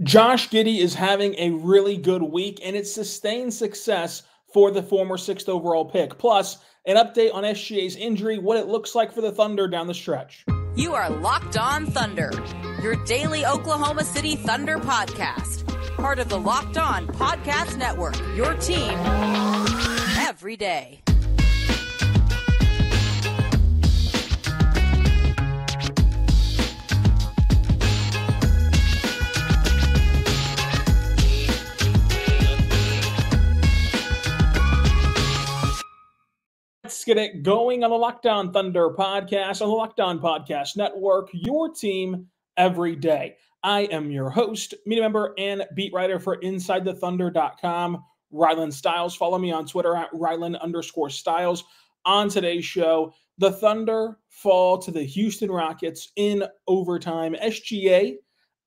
Josh Giddey is having a really good week, and it's sustained success for the former 6th overall pick. Plus, an update on SGA's injury, what it looks like for the Thunder down the stretch. You are Locked On Thunder, your daily Oklahoma City Thunder podcast. Part of the Locked On Podcast Network, your team every day. Let's get it going on the Locked On Thunder podcast, on the Locked On Podcast Network, your team every day. I am your host, media member, and beat writer for InsideTheThunder.com, Rylan Stiles. Follow me on Twitter at Rylan_Stiles. On today's show, the Thunder fall to the Houston Rockets in overtime. SGA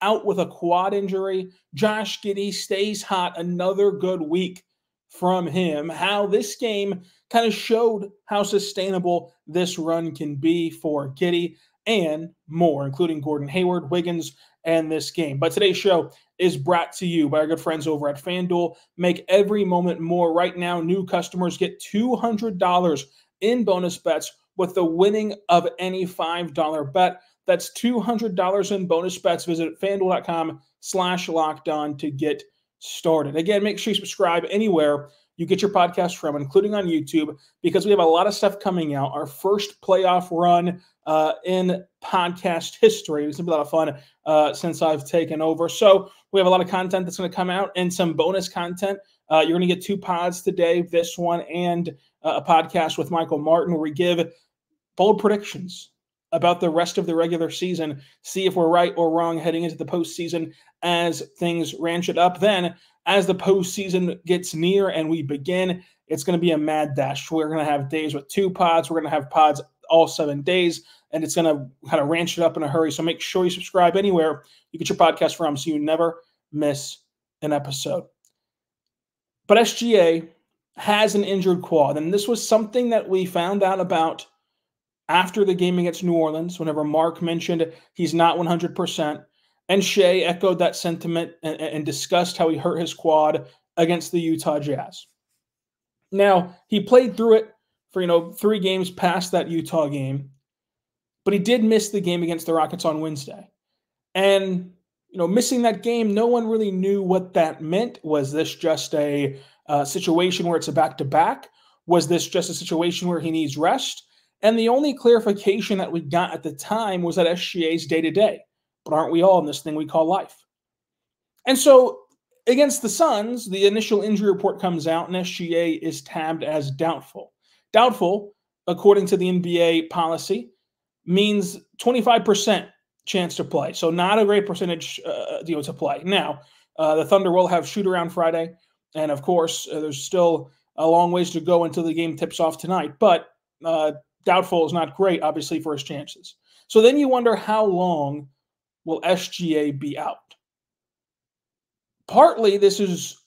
out with a quad injury. Josh Giddey stays hot. Another good week from him. How this game kind of showed how sustainable this run can be for Giddey and more, including Gordon Hayward, Wiggins, and this game. But today's show is brought to you by our good friends over at FanDuel. Make every moment more. Right now, new customers get $200 in bonus bets with the winning of any $5 bet. That's $200 in bonus bets. Visit FanDuel.com/lockedon to get started. Again, make sure you subscribe anywhere you get your podcast from, including on YouTube, because we have a lot of stuff coming out. Our first playoff run in podcast history. It's going to be a lot of fun since I've taken over. So we have a lot of content that's going to come out and some bonus content. You're going to get 2 pods today, this one and a podcast with Michael Martin, where we give bold predictions about the rest of the regular season, see if we're right or wrong heading into the postseason as things ratchet up. Then, as the postseason gets near and we begin, it's going to be a mad dash. We're going to have days with 2 pods. We're going to have pods all 7 days, and it's going to kind of ranch it up in a hurry. So make sure you subscribe anywhere you get your podcast from so you never miss an episode. But SGA has an injured quad, and this was something that we found out about after the game against New Orleans, whenever Mark mentioned he's not 100%. And Shai echoed that sentiment and discussed how he hurt his quad against the Utah Jazz. Now, he played through it for, 3 games past that Utah game, but he did miss the game against the Rockets on Wednesday. And, missing that game, no one really knew what that meant. Was this just a situation where it's a back-to-back? Was this just a situation where he needs rest? And the only clarification that we got at the time was that SGA's day-to-day. But aren't we all in this thing we call life? And so against the Suns, the initial injury report comes out and SGA is tabbed as doubtful. Doubtful, according to the NBA policy, means 25% chance to play. So not a great percentage to play. Now, the Thunder will have shoot-around Friday. And, of course, there's still a long ways to go until the game tips off tonight. But doubtful is not great, obviously, for his chances. So then you wonder, how long will SGA be out? Partly this is,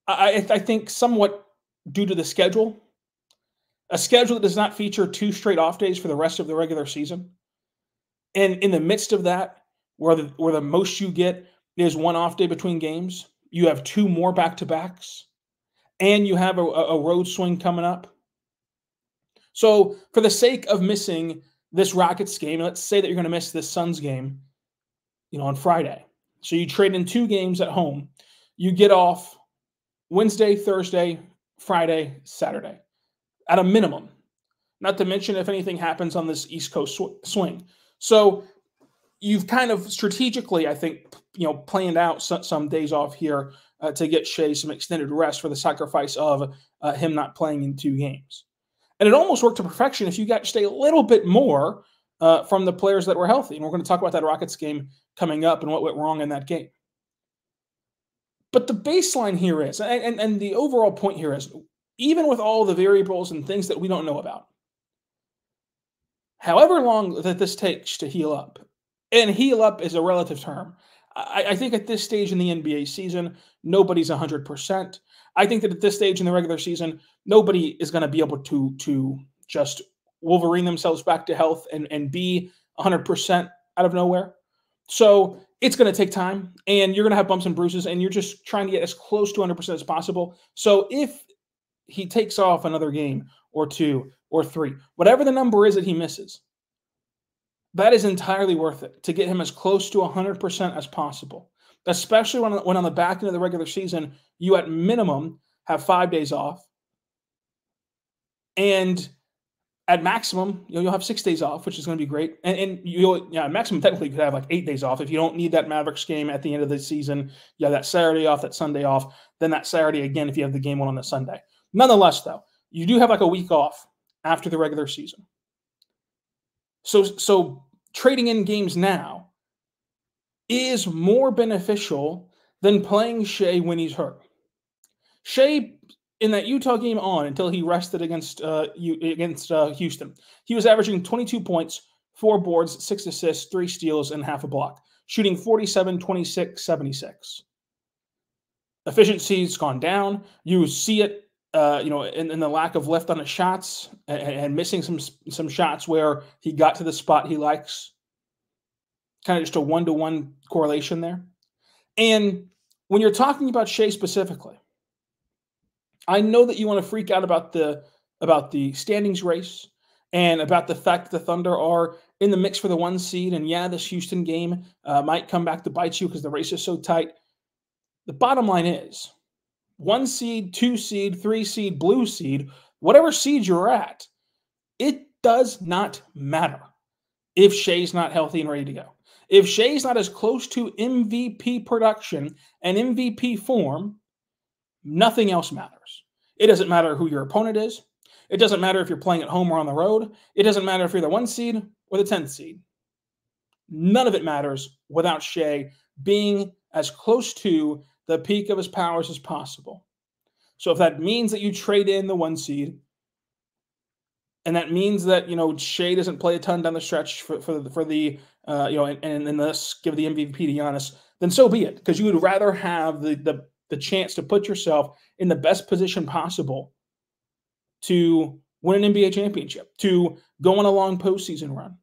I think, somewhat due to the schedule. A schedule that does not feature 2 straight off days for the rest of the regular season. And in the midst of that, where the most you get is 1 off day between games, you have 2 more back-to-backs, and you have a road swing coming up. So for the sake of missing this Rockets game, let's say that you're going to miss this Suns game, on Friday. So you trade in 2 games at home. You get off Wednesday, Thursday, Friday, Saturday at a minimum. Not to mention if anything happens on this East Coast swing. So you've kind of strategically, I think, planned out some days off here to get Shai some extended rest for the sacrifice of him not playing in 2 games. And it almost worked to perfection if you got just a little bit more from the players that were healthy. And we're going to talk about that Rockets game coming up and what went wrong in that game. But the baseline here is, and the overall point here is, even with all the variables and things that we don't know about, however long that this takes to heal up, and heal up is a relative term. I think at this stage in the NBA season, nobody's 100%. I think that at this stage in the regular season, nobody is going to be able to just Wolverine themselves back to health and be 100% out of nowhere. So it's going to take time, and you're going to have bumps and bruises, and you're just trying to get as close to 100% as possible. So if he takes off another game or 2 or 3, whatever the number is that he misses, that is entirely worth it to get him as close to 100% as possible, especially when on the back end of the regular season, you at minimum have 5 days off, and at maximum, you'll have 6 days off, which is going to be great. And maximum technically you could have like 8 days off if you don't need that Mavericks game at the end of the season. You have that Saturday off, that Sunday off, then that Saturday again if you have the game on the Sunday. Nonetheless, though, you do have like a week off after the regular season. So trading in games now is more beneficial than playing Shai when he's hurt. Shai, in that Utah game on until he rested against Houston, he was averaging 22 points, 4 boards, 6 assists, 3 steals, and half a block, shooting 47, 26, 76. Efficiency's gone down. You see it, in the lack of lift on his shots and missing some shots where he got to the spot he likes. Kind of just a 1-to-1 correlation there. And when you're talking about Shai specifically, I know that you want to freak out about the standings race and about the fact that the Thunder are in the mix for the 1 seed. And yeah, this Houston game might come back to bite you because the race is so tight. The bottom line is 1 seed, 2 seed, 3 seed, blue seed, whatever seed you're at, it does not matter if Shai's not healthy and ready to go. If Shai's not as close to MVP production and MVP form, nothing else matters. It doesn't matter who your opponent is. It doesn't matter if you're playing at home or on the road. It doesn't matter if you're the 1 seed or the 10th seed. None of it matters without Shai being as close to the peak of his powers as possible. So if that means that you trade in the 1 seed, and that means that Shai doesn't play a ton down the stretch for the and thus give the MVP to Giannis, then so be it, because you would rather have the chance to put yourself in the best position possible to win an NBA championship, to go on a long postseason run,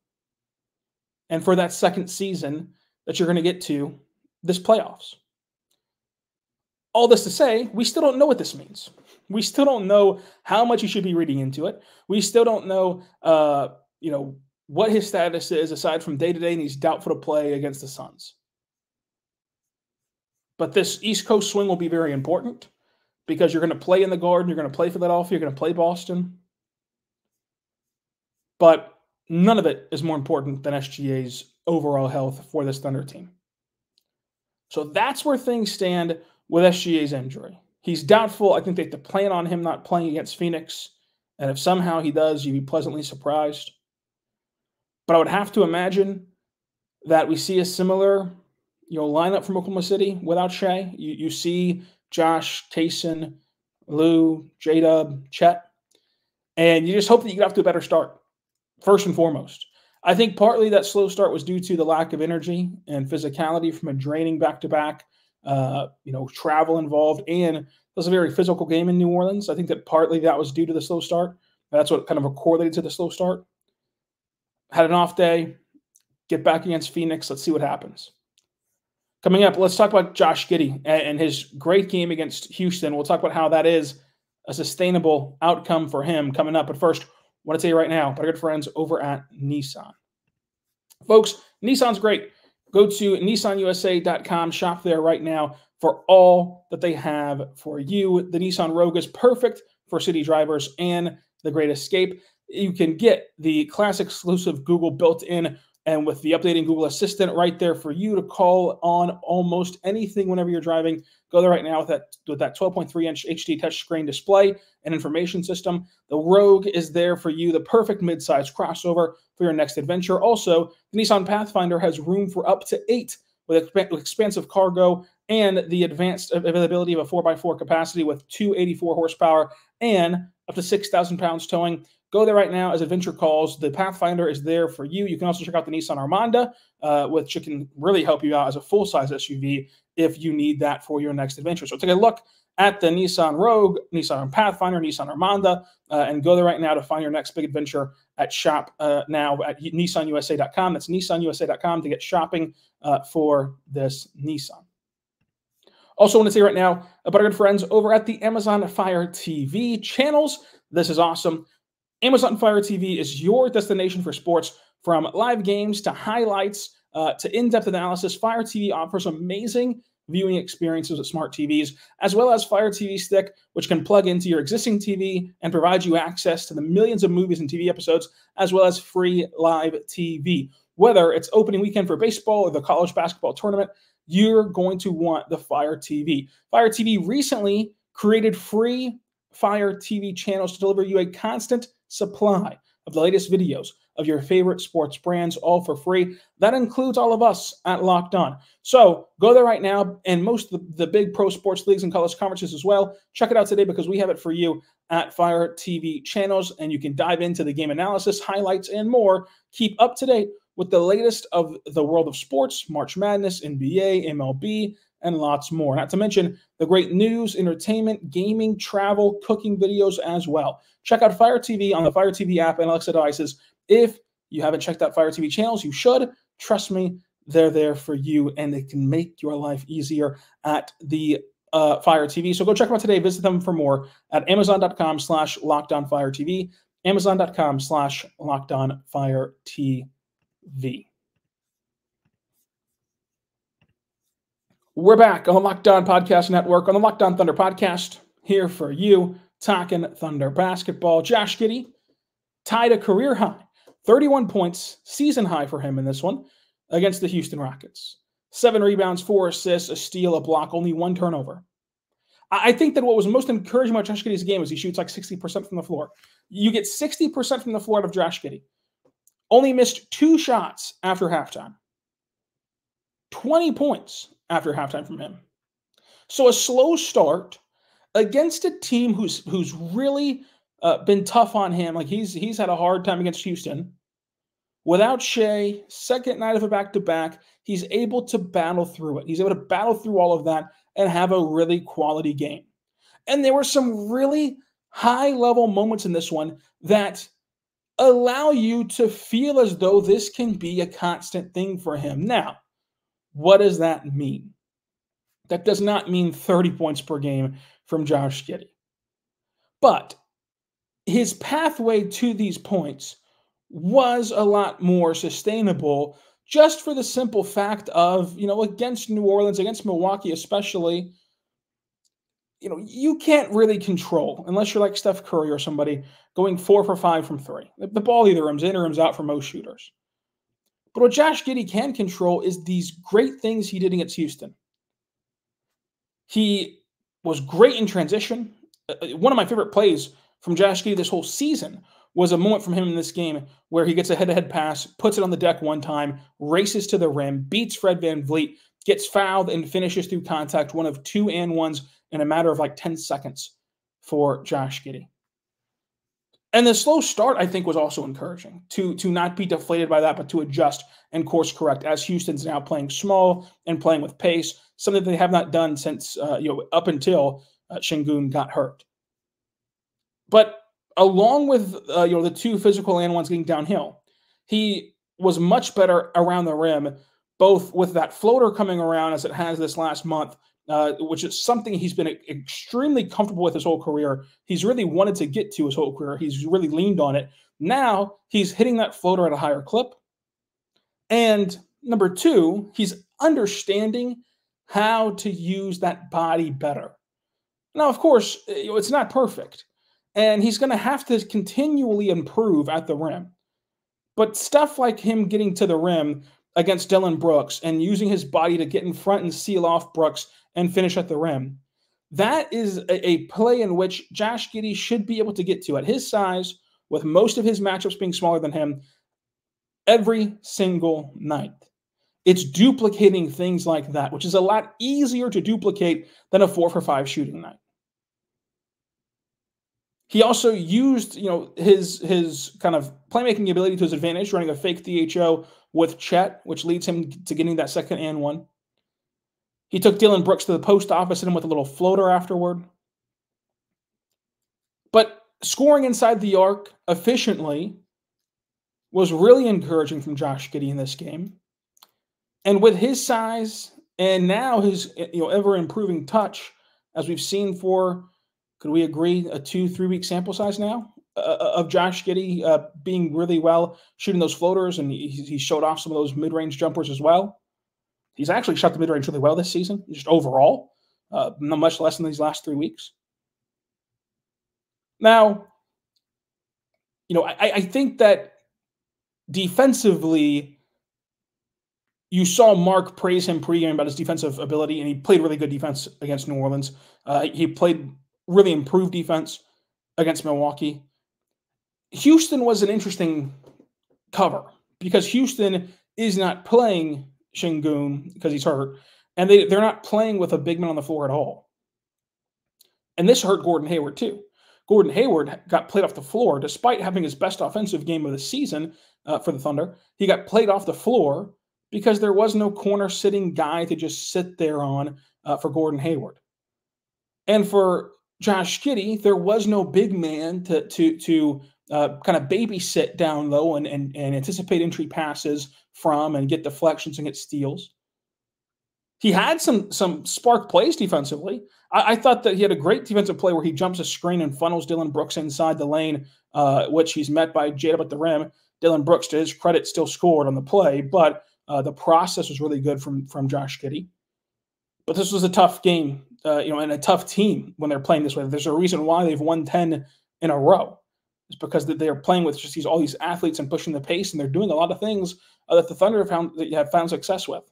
and for that second season that you're going to get to this playoffs. All this to say, we still don't know what this means. We still don't know how much you should be reading into it. We still don't know, what his status is aside from day-to-day, and he's doubtful to play against the Suns. But this East Coast swing will be very important because you're going to play in the Garden, you're going to play Philadelphia, you're going to play Boston. But none of it is more important than SGA's overall health for this Thunder team. So that's where things stand with SGA's injury. He's doubtful. I think they have to plan on him not playing against Phoenix. And if somehow he does, you'd be pleasantly surprised. But I would have to imagine that we see a similar lineup from Oklahoma City without Shai. You see Josh, Tayson, Lou, J-Dub, Chet. And you just hope that you get off to a better start, first and foremost. I think partly that slow start was due to the lack of energy and physicality from a draining back-to-back, travel involved. And it was a very physical game in New Orleans. I think that partly that was due to the slow start. That's what kind of correlated to the slow start. Had an off day, get back against Phoenix. Let's see what happens. Coming up, let's talk about Josh Giddey and his great game against Houston. We'll talk about how that is a sustainable outcome for him coming up. But first, I want to tell you right now, our good friends over at Nissan. Folks, Nissan's great. Go to NissanUSA.com, shop there right now for all that they have for you. The Nissan Rogue is perfect for city drivers and the Great Escape. You can get the classic exclusive Google built-in and with the updating Google Assistant right there for you to call on almost anything whenever you're driving. Go there right now with that 12.3-inch HD touchscreen display and information system. The Rogue is there for you, the perfect midsize crossover for your next adventure. Also, the Nissan Pathfinder has room for up to 8 with expansive cargo and the advanced availability of a 4x4 capacity with 284 horsepower and up to 6,000 pounds towing. Go there right now as adventure calls. The Pathfinder is there for you. You can also check out the Nissan Armada, which can really help you out as a full-size SUV if you need that for your next adventure. So take a look at the Nissan Rogue, Nissan Pathfinder, Nissan Armada, and go there right now to find your next big adventure at shop now at nissanusa.com. That's nissanusa.com to get shopping for this Nissan. Also want to say right now about our good friends over at the Amazon Fire TV channels. This is awesome. Amazon Fire TV is your destination for sports, from live games to highlights to in-depth analysis. Fire TV offers amazing viewing experiences with smart TVs, as well as Fire TV Stick, which can plug into your existing TV and provide you access to the millions of movies and TV episodes, as well as free live TV. Whether it's opening weekend for baseball or the college basketball tournament, you're going to want the Fire TV. Fire TV recently created free Fire TV channels to deliver you a constant supply of the latest videos of your favorite sports brands, all for free. That includes all of us at Locked On. So go there right now, and most of the big pro sports leagues and college conferences as well. Check it out today, because we have it for you at Fire TV channels, and you can dive into the game analysis, highlights, and more. Keep up to date with the latest of the world of sports, March Madness, NBA, MLB, and lots more. Not to mention the great news, entertainment, gaming, travel, cooking videos as well. Check out Fire TV on the Fire TV app and Alexa devices. If you haven't checked out Fire TV channels, you should. Trust me, they're there for you, and they can make your life easier at the Fire TV. So go check them out today. Visit them for more at amazon.com/LockedOnFireTV, amazon.com/LockedOnFireTV. We're back on the Locked On Podcast Network, on the Locked On Thunder Podcast, here for you, talking Thunder basketball. Josh Giddey tied a career high, 31 points, season high for him in this one, against the Houston Rockets. 7 rebounds, 4 assists, a steal, a block, only 1 turnover. I think that what was most encouraging about Josh Giddey's game is he shoots like 60% from the floor. You get 60% from the floor out of Josh Giddey. Only missed 2 shots after halftime. 20 points after halftime from him. So a slow start against a team who's really been tough on him. Like he's had a hard time against Houston. Without Shai, second night of a back-to-back, he's able to battle through it. He's able to battle through all of that and have a really quality game. And there were some really high-level moments in this one that allow you to feel as though this can be a constant thing for him. Now, what does that mean? That does not mean 30 points per game from Josh Giddey. But his pathway to these points was a lot more sustainable, just for the simple fact of, against New Orleans, against Milwaukee especially, you can't really control, unless you're like Steph Curry or somebody, going 4 for 5 from 3. The ball either rims in or rims out for most shooters. But what Josh Giddey can control is these great things he did against Houston. He was great in transition. One of my favorite plays from Josh Giddey this whole season was a moment from him in this game where he gets a head-to-head pass, puts it on the deck one time, races to the rim, beats Fred VanVleet, gets fouled, and finishes through contact, one of 2 and 1s in a matter of like 10 seconds for Josh Giddey. And the slow start, I think, was also encouraging to not be deflated by that, but to adjust and course correct as Houston's now playing small and playing with pace, something they have not done since, up until Şengün got hurt. But along with, the 2 physical and 1s getting downhill, he was much better around the rim, both with that floater coming around as it has this last month, which is something he's been extremely comfortable with his whole career. He's really wanted to get to his whole career. He's really leaned on it. Now he's hitting that floater at a higher clip. And number 2, he's understanding how to use that body better. Now, of course, it's not perfect, and he's going to have to continually improve at the rim. But stuff like him getting to the rim against Dillon Brooks and using his body to get in front and seal off Brooks and finish at the rim, that is a play in which Josh Giddey should be able to get to at his size, with most of his matchups being smaller than him, every single night. It's duplicating things like that, which is a lot easier to duplicate than a 4 for 5 shooting night. He also used, his kind of playmaking ability to his advantage, running a fake THO with Chet, which leads him to getting that second and 1. He took Dillon Brooks to the post office and him with a little floater afterward. But scoring inside the arc efficiently was really encouraging from Josh Giddey in this game. And with his size and now his ever-improving touch, as we've seen for, could we agree, a 2-3 week sample size now of Josh Giddey being really well, shooting those floaters, and he showed off some of those mid-range jumpers as well. He's actually shot the mid-range really well this season, just overall, not much less than these last 3 weeks. Now, I think that defensively, you saw Mark praise him pregame about his defensive ability, and he played really good defense against New Orleans. He played really improved defense against Milwaukee. Houston was an interesting cover because Houston is not playing Şengün because he's hurt, and they're not playing with a big man on the floor at all. And this hurt Gordon Hayward too. Gordon Hayward got played off the floor despite having his best offensive game of the season for the Thunder. He got played off the floor because there was no corner-sitting guy to just sit there on for Gordon Hayward. And for Josh Giddey, there was no big man to kind of babysit down low and anticipate entry passes from and get deflections and get steals. He had some spark plays defensively. I thought that he had a great defensive play where he jumps a screen and funnels Dillon Brooks inside the lane, which he's met by J-Dub at the rim. Dillon Brooks, to his credit, still scored on the play, but the process was really good from Josh Giddey. But this was a tough game, and a tough team when they're playing this way. There's a reason why they've won 10 in a row. It's because they are playing with just all these athletes and pushing the pace, and they're doing a lot of things that the Thunder have found success with.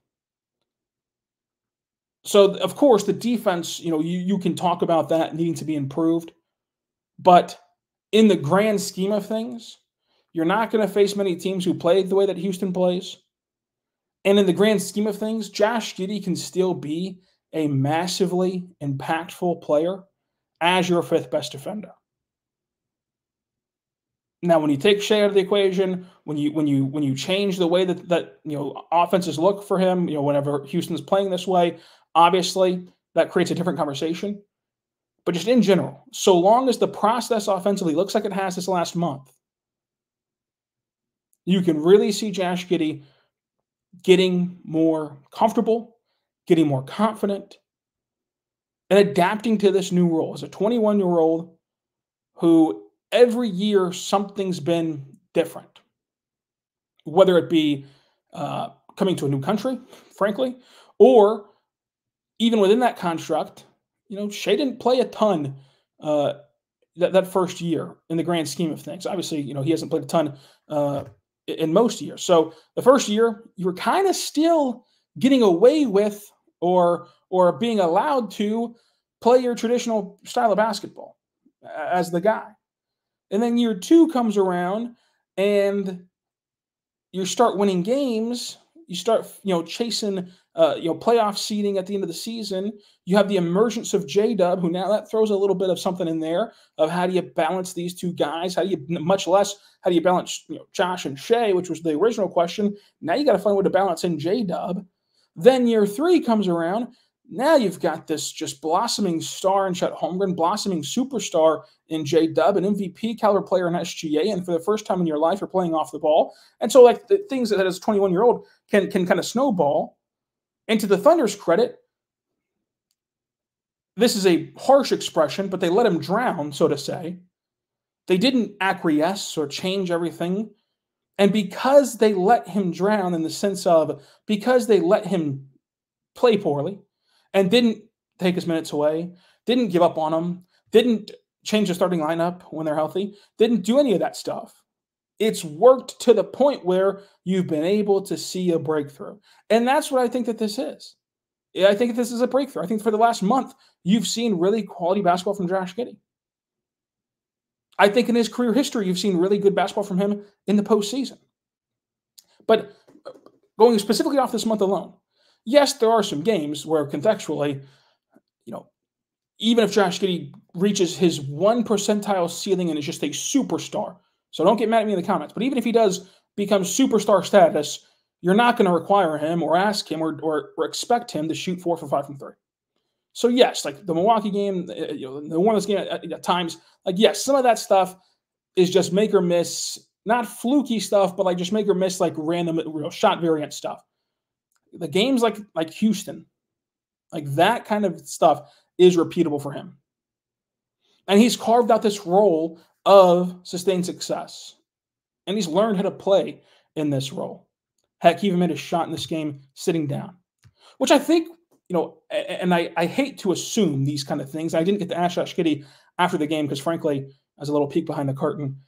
So, of course, the defense, you can talk about that needing to be improved. But in the grand scheme of things, you're not going to face many teams who play the way that Houston plays. And in the grand scheme of things, Josh Giddey can still be a massively impactful player as your fifth best defender. Now, when you take Shai out of the equation, when you change the way that offenses look for him, whenever Houston's playing this way, obviously that creates a different conversation. But just in general, so long as the process offensively looks like it has this last month, you can really see Josh Giddey getting more comfortable, getting more confident, and adapting to this new role as a 21-year-old who every year something's been different, whether it be coming to a new country, frankly, or even within that construct, Shai didn't play a ton that first year in the grand scheme of things. Obviously, he hasn't played a ton in most years. So the first year, you were kind of still getting away with or being allowed to play your traditional style of basketball as the guy. And then year two comes around and you start winning games. You start, chasing, playoff seeding at the end of the season. You have the emergence of J-Dub, who now that throws a little bit of something in there of how do you balance these two guys? How do you balance, Josh and Shai, which was the original question. Now you got to find a way to balance in J-Dub. Then year three comes around. Now you've got this just blossoming star in Chet Holmgren, blossoming superstar in J-Dub, an MVP caliber player in SGA, and for the first time in your life, you're playing off the ball. And so, the things that as a 21-year-old can kind of snowball. And to the Thunder's credit, this is a harsh expression, but they let him drown, so to say. They didn't acquiesce or change everything. And because they let him drown in the sense of, because they let him play poorly, and didn't take his minutes away, didn't give up on him, didn't change the starting lineup when they're healthy, didn't do any of that stuff. It's worked to the point where you've been able to see a breakthrough. And that's what I think that this is. I think this is a breakthrough. I think for the last month, you've seen really quality basketball from Josh Giddey. I think in his career history, you've seen really good basketball from him in the postseason. But going specifically off this month alone, yes, there are some games where contextually, even if Josh Giddey reaches his 1 percentile ceiling and is just a superstar, so don't get mad at me in the comments, but even if he does become superstar status, you're not going to require him or ask him or expect him to shoot 4 for 5 from 3. So yes, like the Milwaukee game, the New Orleans game at times, like yes, some of that stuff is just make or miss, not fluky stuff, but like just make or miss, like random shot variant stuff. The games like Houston, like that kind of stuff is repeatable for him. And he's carved out this role of sustained success. And he's learned how to play in this role. Heck, he even made a shot in this game sitting down, which I think, and I hate to assume these kind of things. I didn't get to ask Josh Giddey after the game because, frankly, as a little peek behind the curtain,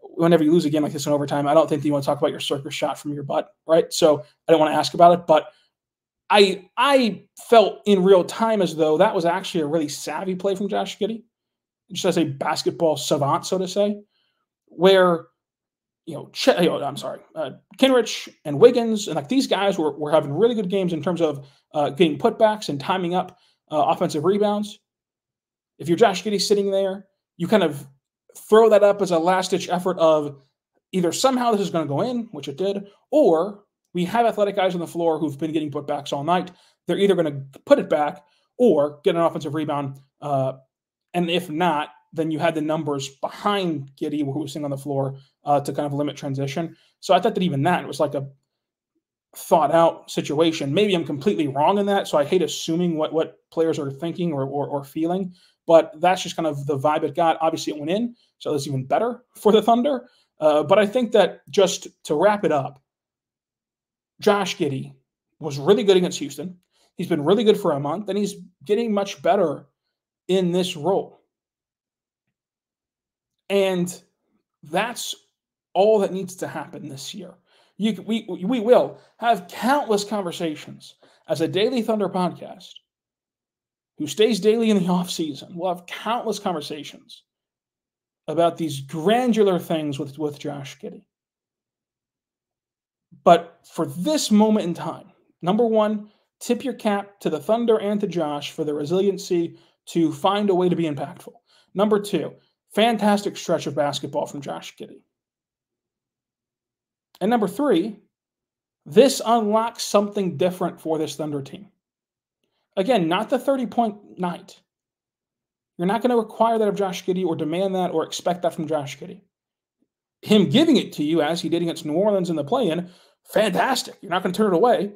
whenever you lose a game like this in overtime, I don't think that you want to talk about your circus shot from your butt, right? So I don't want to ask about it, but I felt in real time as though that was actually a really savvy play from Josh Giddey, just as a basketball savant, so to say, where Kenrich and Wiggins and like these guys were having really good games in terms of getting putbacks and timing up offensive rebounds. If you're Josh Giddey sitting there, you kind of throw that up as a last-ditch effort of either somehow this is going to go in, which it did, or we have athletic guys on the floor who've been getting putbacks all night. They're either going to put it back or get an offensive rebound. And if not, then you had the numbers behind Giddey who was sitting on the floor to kind of limit transition. So I thought that even that was like a thought-out situation. Maybe I'm completely wrong in that, so I hate assuming what players are thinking or feeling, but that's just kind of the vibe it got. Obviously, it went in, so that's even better for the Thunder. But I think that just to wrap it up, Josh Giddey was really good against Houston. He's been really good for a month, and he's getting much better in this role. And that's all that needs to happen this year. We will have countless conversations as a Daily Thunder podcast who stays daily in the offseason. We'll have countless conversations about these granular things with Josh Giddey. But for this moment in time, number one, tip your cap to the Thunder and to Josh for their resiliency to find a way to be impactful. Number two, fantastic stretch of basketball from Josh Giddey. And number three, this unlocks something different for this Thunder team. Again, not the 30-point night. You're not going to require that of Josh Giddey or demand that or expect that from Josh Giddey. Him giving it to you as he did against New Orleans in the play-in, fantastic. You're not going to turn it away,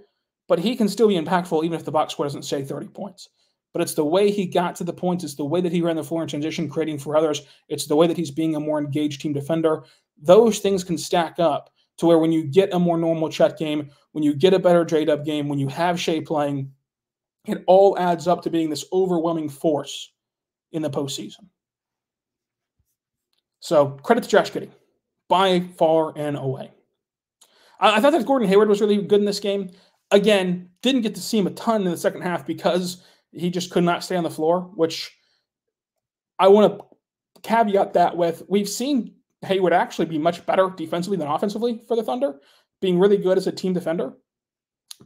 but he can still be impactful even if the box score doesn't say 30 points. But it's the way he got to the points. It's the way that he ran the floor in transition, creating for others. It's the way that he's being a more engaged team defender. Those things can stack up to where when you get a more normal Chet game, when you get a better J-Dub game, when you have Shai playing, it all adds up to being this overwhelming force in the postseason. So credit to Josh Giddey, by far and away. I thought that Gordon Hayward was really good in this game. Again, didn't get to see him a ton in the second half because he just could not stay on the floor, which I want to caveat that with. We've seen Hayward actually be much better defensively than offensively for the Thunder, being really good as a team defender,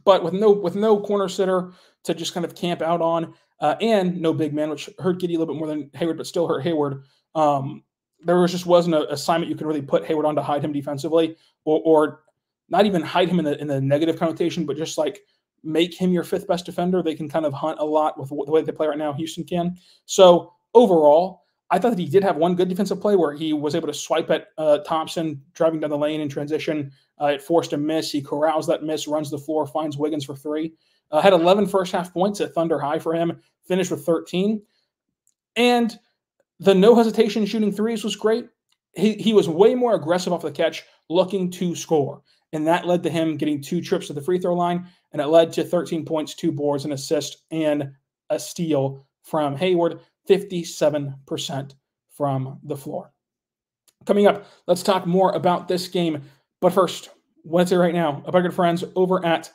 but with no corner sitter to just kind of camp out on, and no big man, which hurt Giddey a little bit more than Hayward, but still hurt Hayward. There wasn't an assignment you could really put Hayward on to hide him defensively, or not even hide him in the negative connotation, but just like make him your fifth best defender. They can kind of hunt a lot with the way they play right now. Houston can. So overall, I thought that he did have one good defensive play where he was able to swipe at Thompson driving down the lane in transition. It forced a miss. He corrals that miss, runs the floor, finds Wiggins for three. Had 11 first half points at Thunder high for him, finished with 13. And the no hesitation shooting threes was great. He was way more aggressive off the catch, looking to score. And that led to him getting 2 trips to the free throw line. And it led to 13 points, 2 boards, an assist, and a steal from Hayward, 57% from the floor. Coming up, let's talk more about this game. But first, what I say right now about our good friends over at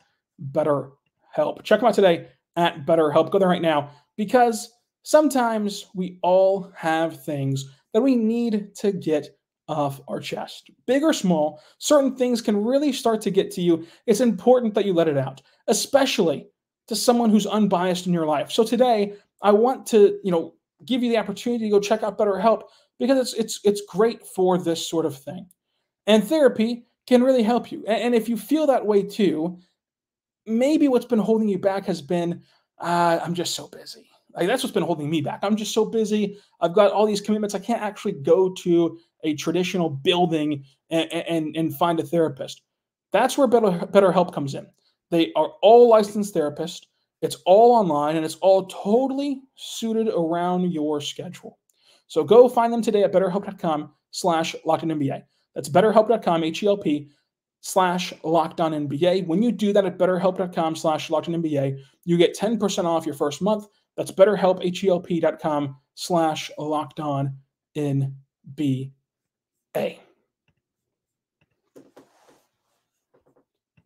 BetterHelp. Check them out today at BetterHelp. Go there right now because sometimes we all have things that we need to get off our chest. Big or small, certain things can really start to get to you. It's important that you let it out, especially to someone who's unbiased in your life. So today, I want to, give you the opportunity to go check out BetterHelp because it's great for this sort of thing. And therapy can really help you. And if you feel that way too, maybe what's been holding you back has been, I'm just so busy. Like, that's what's been holding me back. I'm just so busy. I've got all these commitments. I can't actually go to a traditional building and find a therapist. That's where BetterHelp comes in. They are all licensed therapists. It's all online, and it's all totally suited around your schedule. So go find them today at betterhelp.com/LockedOnNBA. That's betterhelp.com, HELP/LockedOnNBA. When you do that at betterhelp.com/LockedOnNBA, you get 10% off your first month. That's betterhelp, HELP.com/LockedOnNBA.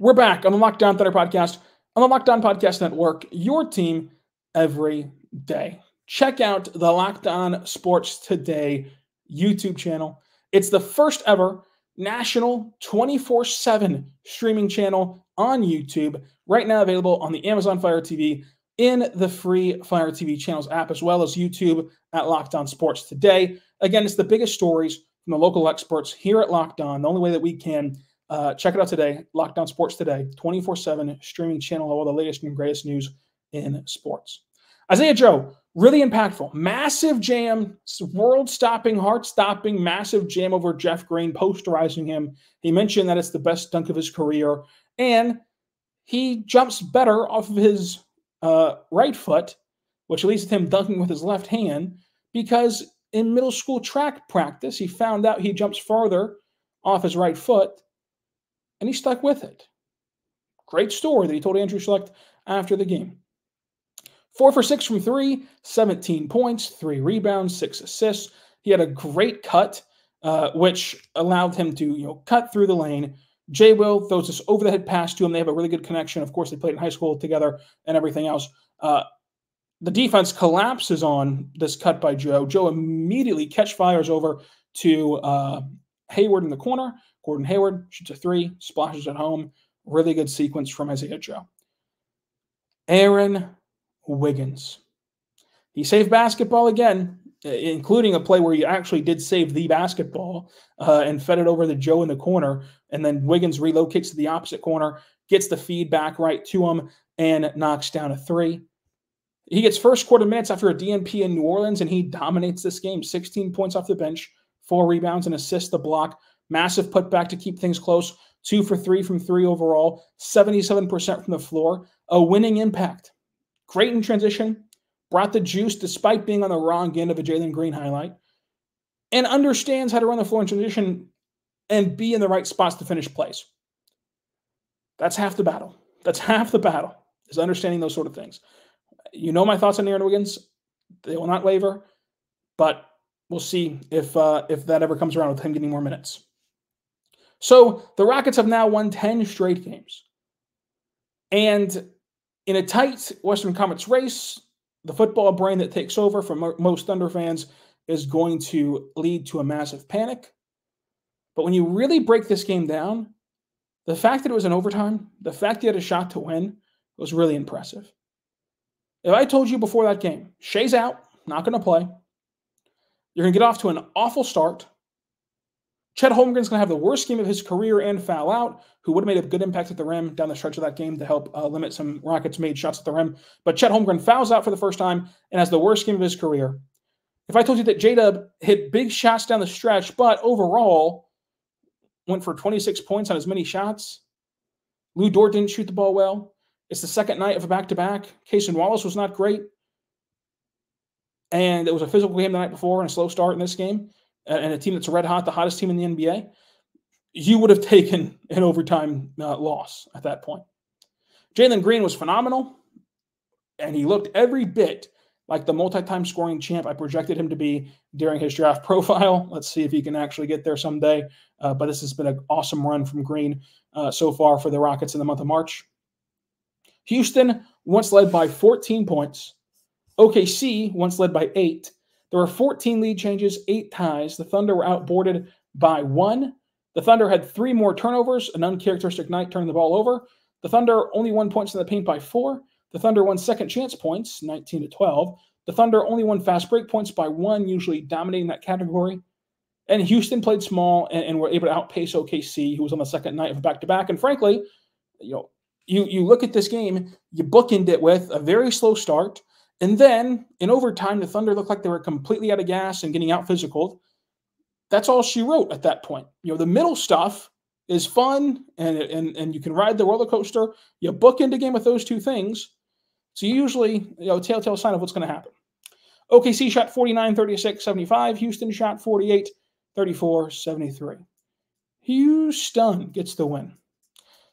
We're back on the Locked On Thunder podcast on the Locked On Podcast Network, your team every day. Check out the Locked On Sports Today YouTube channel. It's the first ever national 24/7 streaming channel on YouTube, right now available on the Amazon Fire TV, in the free Fire TV channels app, as well as YouTube at Locked On Sports Today. Again, it's the biggest stories from the local experts here at Locked On. The only way that we can check it out today, Locked On Sports Today, 24/7 streaming channel of all the latest and greatest news in sports. Isaiah Joe, really impactful. Massive jam, world-stopping, heart-stopping, massive jam over Jeff Green, posterizing him. He mentioned that it's the best dunk of his career, and he jumps better off of his right foot, which leads to him dunking with his left hand, because in middle school track practice, he found out he jumps farther off his right foot, and he stuck with it. Great story that he told Andrew Schlecht after the game. 4 for 6 from 3, 17 points, 3 rebounds, 6 assists. He had a great cut, which allowed him to cut through the lane. Jay Will throws this over-the-head pass to him. They have a really good connection. Of course, they played in high school together and everything else. The defense collapses on this cut by Joe. Joe immediately fires over to Hayward in the corner. Gordon Hayward shoots a 3, splashes it home. Really good sequence from Isaiah Joe. Aaron Wiggins. He saved basketball again, including a play where he actually did save the basketball and fed it over to Joe in the corner. And then Wiggins relocates to the opposite corner, gets the feedback right to him, and knocks down a 3. He gets first quarter minutes after a DNP in New Orleans, and he dominates this game. 16 points off the bench, 4 rebounds, and assists the block. Massive putback to keep things close. 2 for 3 from 3 overall. 77% from the floor. A winning impact. Great in transition. Brought the juice despite being on the wrong end of a Jalen Green highlight. And understands how to run the floor in transition and be in the right spots to finish plays. That's half the battle. That's half the battle, is understanding those sort of things. You know my thoughts on Aaron Wiggins. They will not waver, but we'll see if that ever comes around with him getting more minutes. So the Rockets have now won 10 straight games. And in a tight Western Conference race, the football brain that takes over for most Thunder fans is going to lead to a massive panic. But when you really break this game down, the fact that it was in overtime, the fact he had a shot to win was really impressive. If I told you before that game, Shai's out, not going to play, you're going to get off to an awful start, Chet Holmgren's going to have the worst game of his career and foul out, who would have made a good impact at the rim down the stretch of that game to help limit some Rockets-made shots at the rim. But Chet Holmgren fouls out for the first time and has the worst game of his career. If I told you that J-Dub hit big shots down the stretch, but overall went for 26 points on as many shots, Lou Dort didn't shoot the ball well, it's the second night of a back-to-back, Cason Wallace was not great, and it was a physical game the night before and a slow start in this game, and a team that's red hot, the hottest team in the NBA, you would have taken an overtime loss at that point. Jalen Green was phenomenal, and he looked every bit like the multi-time scoring champ I projected him to be during his draft profile. Let's see if he can actually get there someday. But this has been an awesome run from Green so far for the Rockets in the month of March. Houston once led by 14 points. OKC once led by 8. There were 14 lead changes, 8 ties. The Thunder were outboarded by 1. The Thunder had 3 more turnovers, an uncharacteristic night turning the ball over. The Thunder only won points in the paint by 4. The Thunder won second chance points, 19-12. The Thunder only won fast break points by 1, usually dominating that category. And Houston played small and were able to outpace OKC, who was on the second night of a back-to-back. And frankly, you look at this game, you bookend it with a very slow start, and then in overtime, the Thunder looked like they were completely out of gas and getting out-physicaled. That's all she wrote at that point. The middle stuff is fun, and you can ride the roller coaster. You bookend a game with those two things. So you usually, telltale sign of what's going to happen. OKC shot 49, 36, 75. Houston shot 48, 34, 73. Houston gets the win.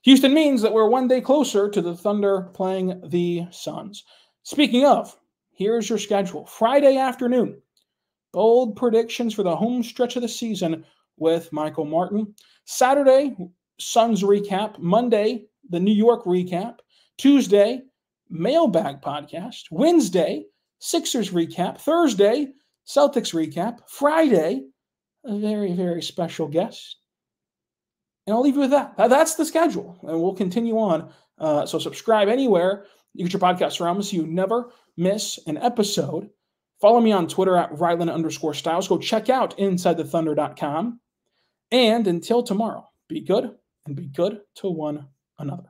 Houston means that we're one day closer to the Thunder playing the Suns. Speaking of, here's your schedule. Friday afternoon, bold predictions for the home stretch of the season with Michael Martin. Saturday, Suns recap. Monday, the New York recap. Tuesday, mailbag podcast. Wednesday, Sixers recap. Thursday, Celtics recap. Friday, a very, very special guest. And I'll leave you with that. That's the schedule, and we'll continue on. So subscribe anywhere you get your podcast from so you never miss an episode. Follow me on Twitter at Ryland_Styles. Go check out InsideTheThunder.com. And until tomorrow, be good and be good to one another.